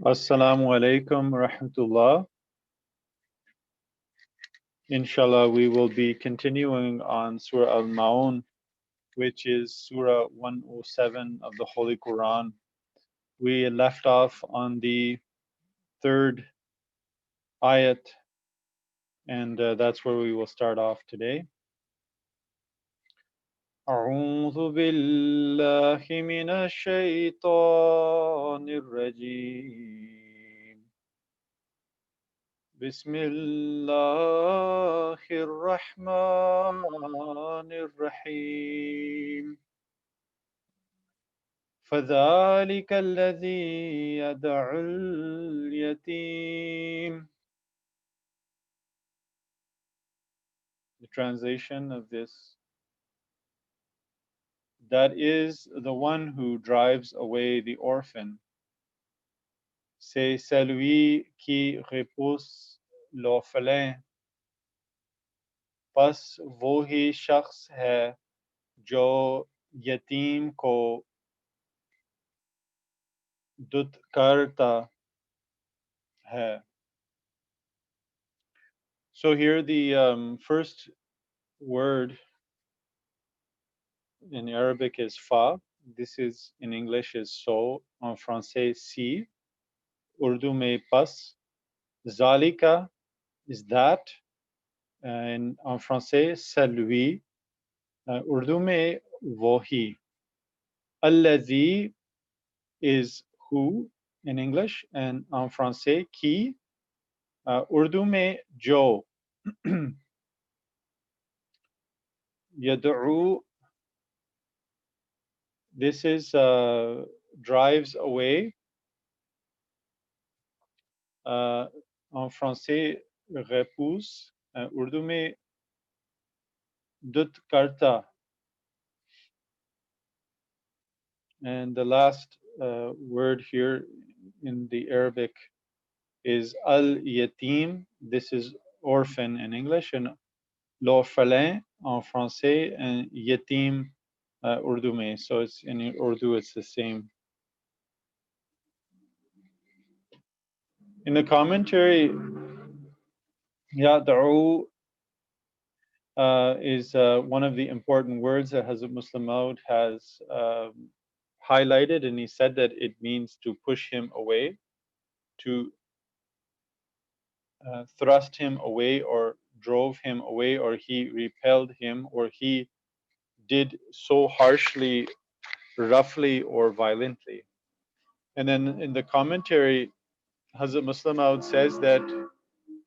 Assalamu alaikum rahmatullah. Inshallah, we will be continuing on Surah Al Ma'un, which is Surah 107 of the Holy Quran. We left off on the third ayat, and that's where we will start off today. أعوذ بالله من الشيطان الرجيم بسم الله الرحمن الرحيم فذلك الذي يدعو اليتيم. The translation of this: that is the one who drives away the orphan. C'est celui qui repousse l'orphelin. बस वो ही शख्स है जो यतीम को दुत करता है. So here the first word in Arabic is fa. This is in English is so. En français si. Urdu में pas. Zalika is that. And en français celui. Urdu में wohi. Alladhi is who in English, and en français qui. Urdu में jo. Yad'u, this is drives away. En français repousse. Urdu में dut karta. And the last word here in the Arabic is al-yatim. This is orphan in English, and l'orphelin en français, and yatim Urdu mein. So it's in Urdu, it's the same. In the commentary, yad'u is one of the important words that Hazrat Muslim Maud has highlighted, and he said that it means to push him away, to thrust him away, or drove him away, or he repelled him, or he did so harshly, roughly, or violently. And then in the commentary, Hazrat Muslim Maud says that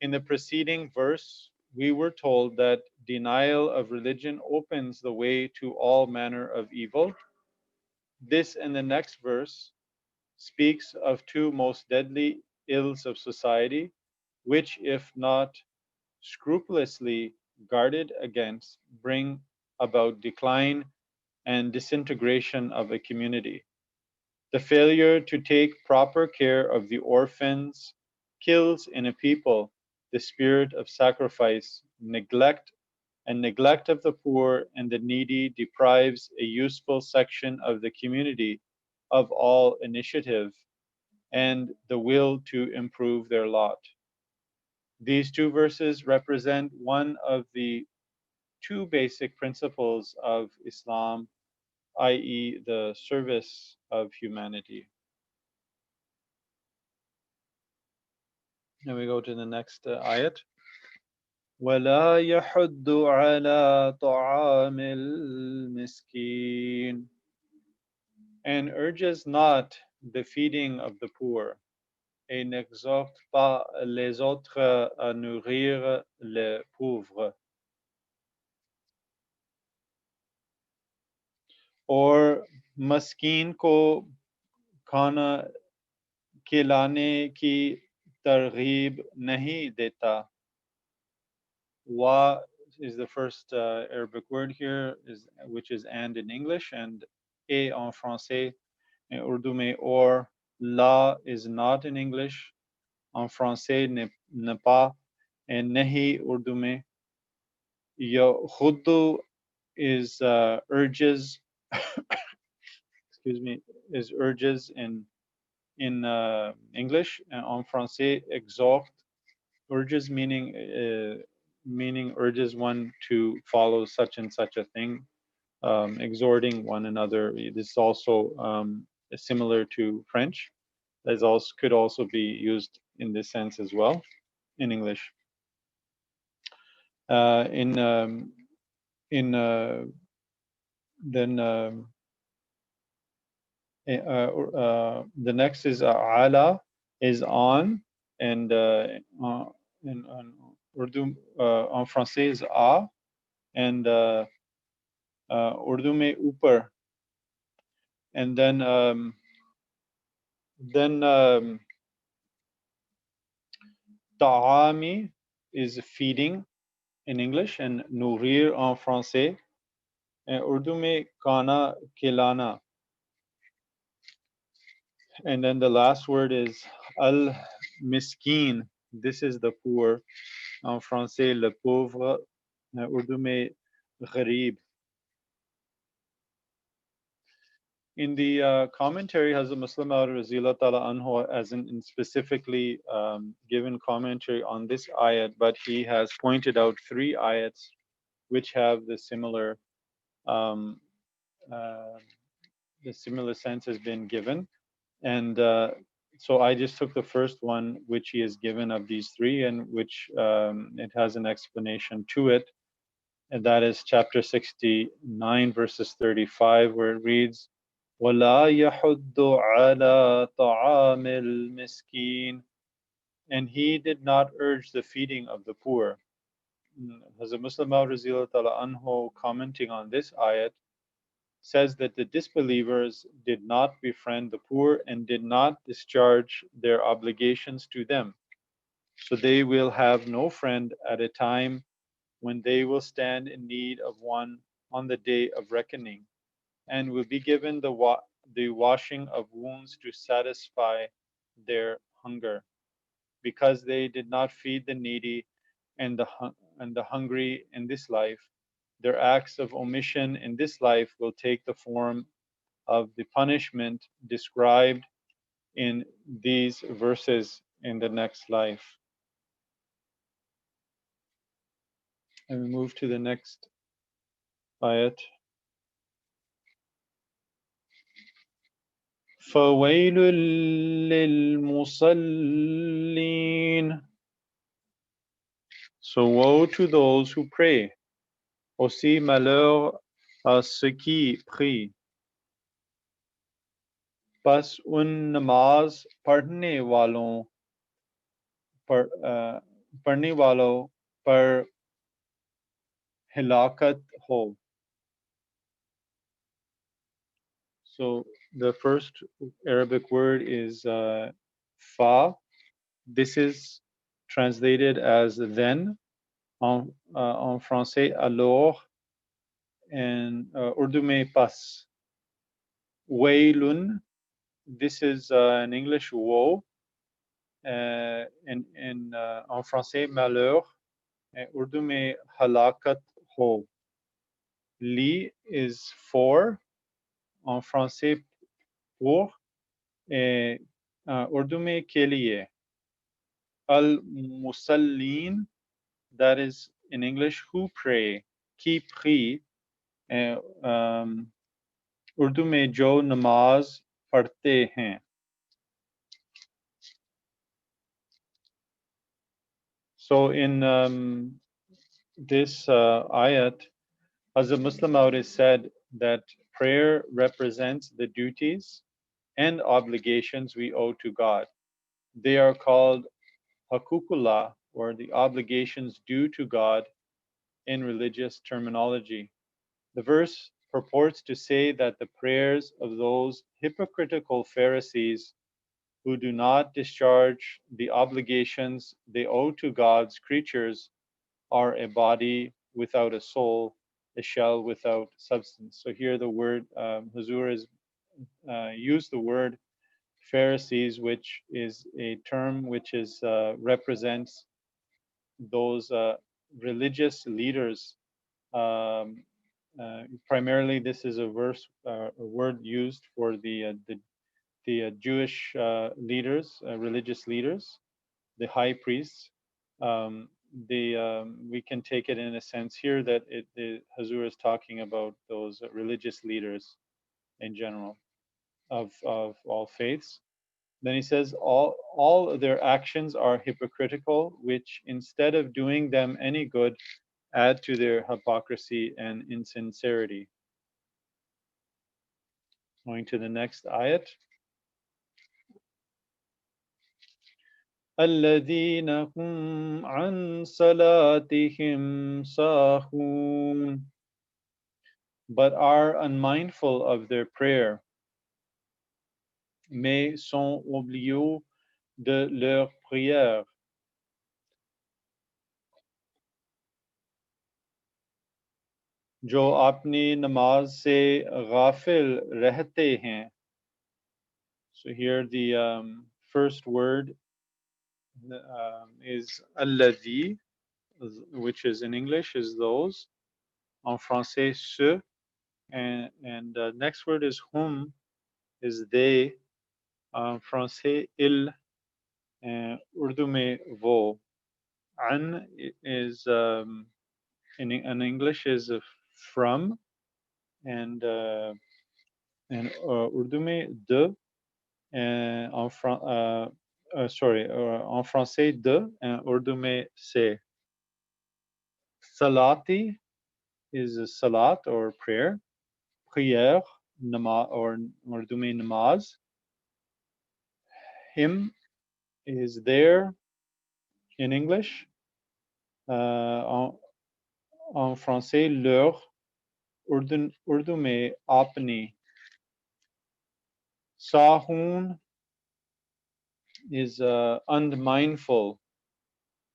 in the preceding verse, we were told that denial of religion opens the way to all manner of evil. This and the next verse speaks of two most deadly ills of society, which, if not scrupulously guarded against, bring about decline and disintegration of a community. The failure to take proper care of the orphans kills in a people the spirit of sacrifice. Neglect of the poor and the needy deprives a useful section of the community of all initiative and the will to improve their lot. These two verses represent one of the two basic principles of Islam, i.e., the service of humanity. Now we go to the next ayat. وَلَا يَحُدُّ عَلَى طَعَامِ الْمِسْكِينِ, and urges not the feeding of the poor, et n'exhorte pas les autres à nourrir les pauvres. और मस्कीन को खाना खिलाने की तरगीब नहीं देता. Wa is the first Arabic word here, which is and in English, and et en français. In Urdu में or. La is not in English. En français ne pas. And nahi Urdu में. Yahudu is urges. Excuse me, is urges in in English. En français, exhort urges, meaning urges one to follow such and such a thing, exhorting one another. This is also similar to French. That also could also be used in this sense as well in English. In then the next is ala, is on, and in Urdu, en français is a, and Urdu में ऊपर, and then ta'ami is feeding in English, and nourrir en français, and Urdu में खाना खिलाना. And then the last word is al miskin. This is the poor. En français, le pauvre. Urdu में gharib. In the commentary, Hazrat Muslim Maud Razila Ta'ala Anhu hasn't specifically given commentary on this ayat, but he has pointed out 3 ayats which have um, uh, the similar sense has been given. And so I just took the first one, which he has given of these 3, and which it has an explanation to it. And that is chapter 69, verses 35, where it reads, وَلَا يَحُدُّ عَلَى طَعَامِ الْمِسْكِينِ. And he did not urge the feeding of the poor. Hazrat Muslim Maud Razila Ta'ala Anhu, commenting on this ayat, says that the disbelievers did not befriend the poor and did not discharge their obligations to them. So they will have no friend at a time when they will stand in need of one on the day of reckoning, and will be given the washing of wounds to satisfy their hunger, because they did not feed the needy and the hungry in this life. Their acts of omission in this life will take the form of the punishment described in these verses in the next life. And we move to the next ayat. فَوَيْلٌ لِلْمُصَلِّينَ. So woe to those who pray. Aussi malheur à ceux qui prient. बस उन नमाज पढ़ने वालों पर हिलाकत हो. So the first Arabic word is fa. This is translated as then, en français alors, and Urdu में pas. Waylun, this is in English woe, en français malheur, and Urdu में halakat ho. Li is for, en français pour, et Urdu में के लिए. Al musallin, that is in English who pray, qui prie, Urdu में जो नमाज पढ़ते हैं. So in this ayat, Hazrat Muslim Maud said that prayer represents the duties and obligations we owe to God. They are called hakukullah, or the obligations due to God in religious terminology. The verse purports to say that the prayers of those hypocritical Pharisees who do not discharge the obligations they owe to God's creatures are a body without a soul, a shell without substance. So here the word, Huzur has used the word Pharisees, which is a term which is represents those religious leaders. Primarily, this is a word used for the the Jewish leaders, religious leaders, the high priests. We can take it in a sense here that the Hazur is talking about those religious leaders in general of all faiths. Then he says, all their actions are hypocritical, which instead of doing them any good, add to their hypocrisy and insincerity. Going to the next ayat. الذين هم عن صلاتهم ساهون, but are unmindful of their prayer, mais sont oublieux de leur prière. जो अपनी नमाज से गाफिल रहते हैं. So here the first word is alladhi, which is in English is those. En français, ceux. And next word is hum, is they. En français, il. And Urdu में वो. An is in English is from, and Urdu में de. En français de, and Urdu में c'est. Salati is a salat or prayer. Prière, namaz, or Urdu में namaz. Him is there in English. En français, leur. Urdu में apni. Sahun is unmindful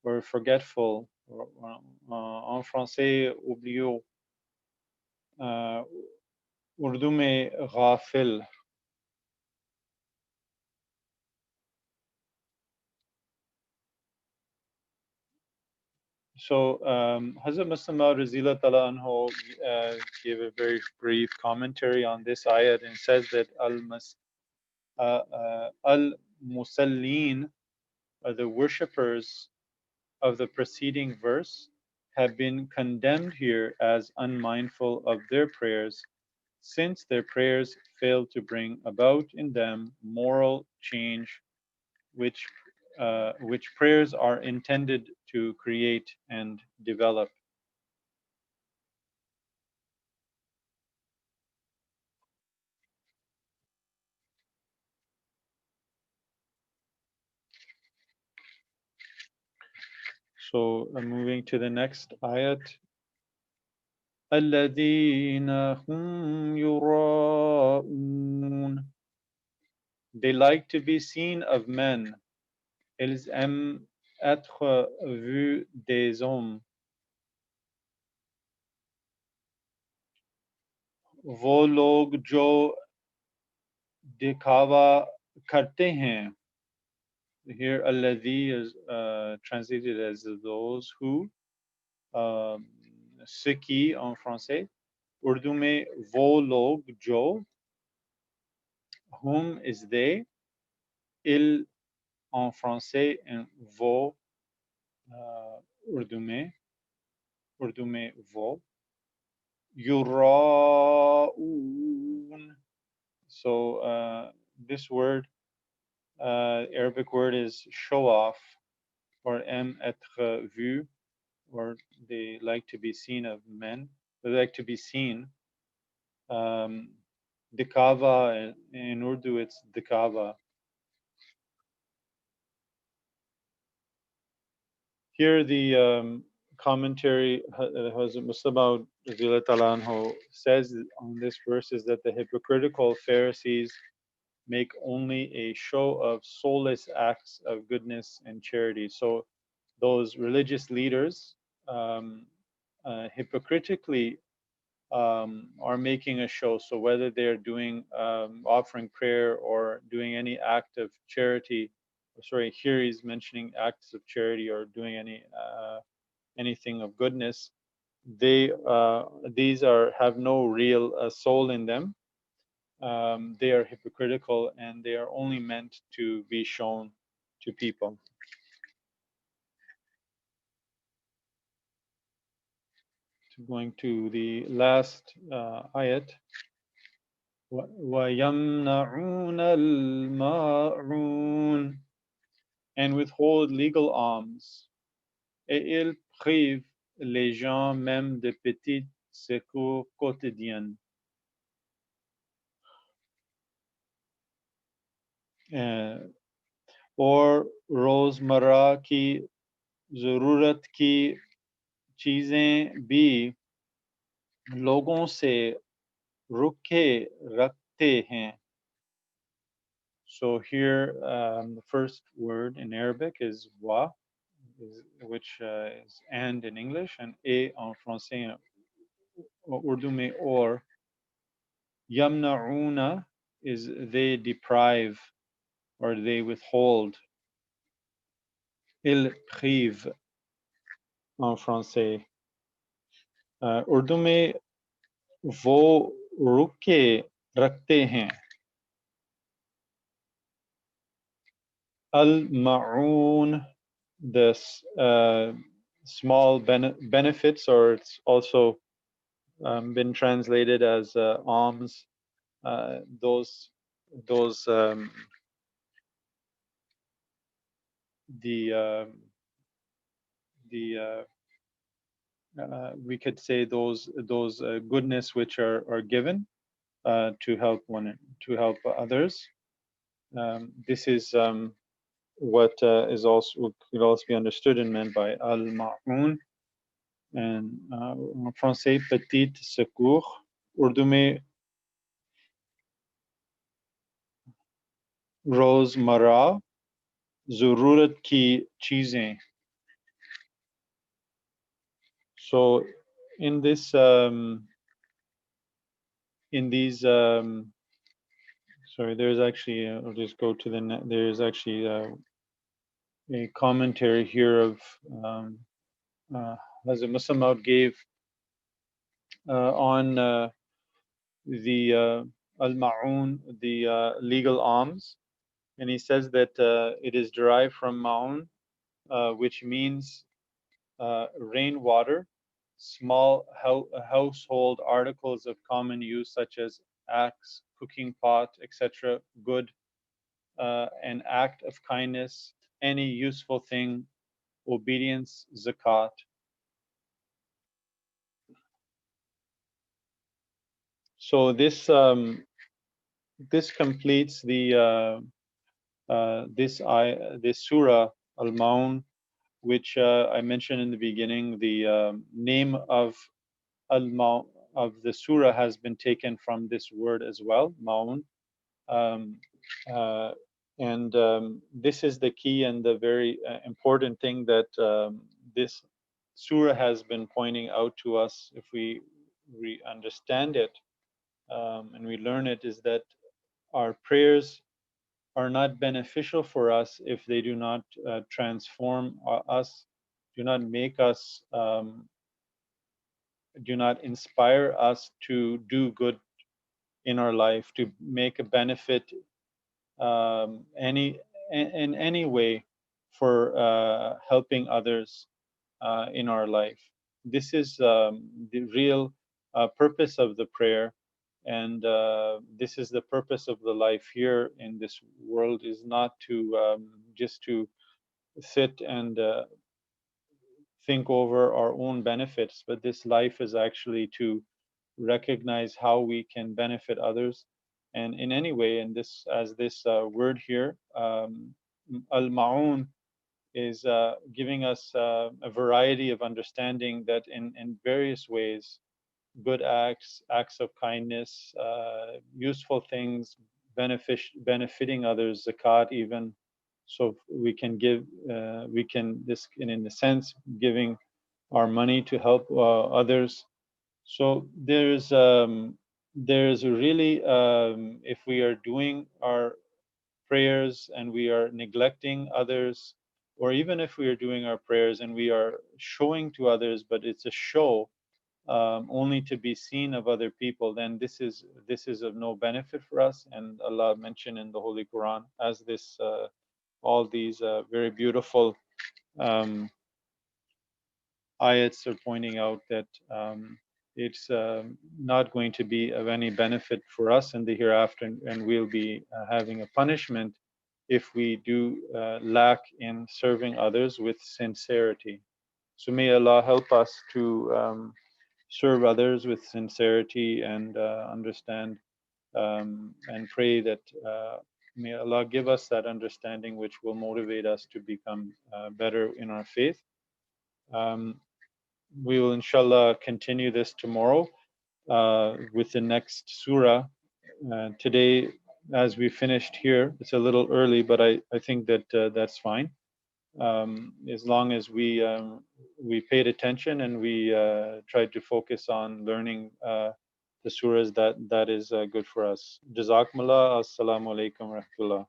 or forgetful. En français, oublieux. Urdu में ghafil. So Hazrat Muslim Razila Tala Anhu gave a very brief commentary on this ayat and says that al-musallin, the worshippers of the preceding verse, have been condemned here as unmindful of their prayers, since their prayers failed to bring about in them moral change, which prayers are intended to create and develop. So moving to the next ayat. الذين هم يراءون. They like to be seen of men. Ils aiment être vus des hommes. वो लोग जो दिखावा करते हैं. Here, alladhi is translated as those who. Ce qui en français. Urdu में वो लोग जो. Whom is they. Il en français and वो Urdu में वो. Yura'un. So this word, Arabic word is show off, or aime être vu, or they like to be seen of men. They like to be seen. Dikava, in Urdu it's dikava. Here the commentary Hazrat Muslim says on this verse is that the hypocritical Pharisees make only a show of soulless acts of goodness and charity. So those religious leaders hypocritically are making a show. So whether they're doing offering prayer or doing any act of charity, sorry, here he's mentioning acts of charity or doing anything of goodness, they these have no real soul in them. they are hypocritical and they are only meant to be shown to people. So going to the last ayat. وَيَمْنَعُونَ الْمَاعُونَ, and withhold legal alms. Et ils privent les gens même de petits secours quotidiens. और रोजमर्रा की जरूरत की चीजें भी लोगों से रुके रखते हैं. So here, the first word in Arabic is wa, which is and in English, and et en français, Urdu में or. Yamna'una is they deprive or they withhold. Il prive en français. Urdu में वो रुके रखते हैं. Al-ma'un, the small benefits, or it's also been translated as alms. Those we could say those goodness which are given to help others. This is what is also could also be understood and meant by al-ma'un, and en français petit secours. Urdu में रोजमर्रा ज़रूरत की चीजें. So in this in these sorry, there's actually I'll just go to the there's actually a commentary here of Hazrat Muslim Maud gave on the al-ma'un, the legal alms, and he says that it is derived from ma'un, which means rainwater, small household articles of common use such as axe, cooking pot, etc., good, an act of kindness, any useful thing, obedience, zakat. So this completes the this surah Al-Maun, which I mentioned in the beginning. The name of Al-Maun of the surah has been taken from this word as well, Maun. And this is the key and the very important thing that this surah has been pointing out to us. If we understand it and we learn it, is that our prayers are not beneficial for us if they do not transform us, do not make us, do not inspire us to do good in our life, to make a benefit in any way for helping others in our life. This is the real purpose of the prayer, and this is the purpose of the life here in this world, is not to just to sit and think over our own benefits, but this life is actually to recognize how we can benefit others, and in any way. And this, as this word here, al-ma'un, is giving us a variety of understanding that in various ways, good acts, acts of kindness, useful things, benefiting others, zakat even. So we can give, we can, this in a sense, giving our money to help others. So there's really, if we are doing our prayers and we are neglecting others, or even if we are doing our prayers and we are showing to others, but it's a show, only to be seen of other people, then this is of no benefit for us. And Allah mentioned in the Holy Quran, as this all these very beautiful um, ayats are pointing out, that it's not going to be of any benefit for us in the hereafter, and we'll be having a punishment if we do lack in serving others with sincerity. So may Allah help us to serve others with sincerity and understand, and pray that may Allah give us that understanding which will motivate us to become better in our faith. Um, we will inshallah continue this tomorrow with the next surah. Today, as we finished here, it's a little early, but I think that that's fine. As long as we paid attention and we tried to focus on learning the surahs, that is good for us. Jazakumullah. Assalamu alaikum wa rahmatullah.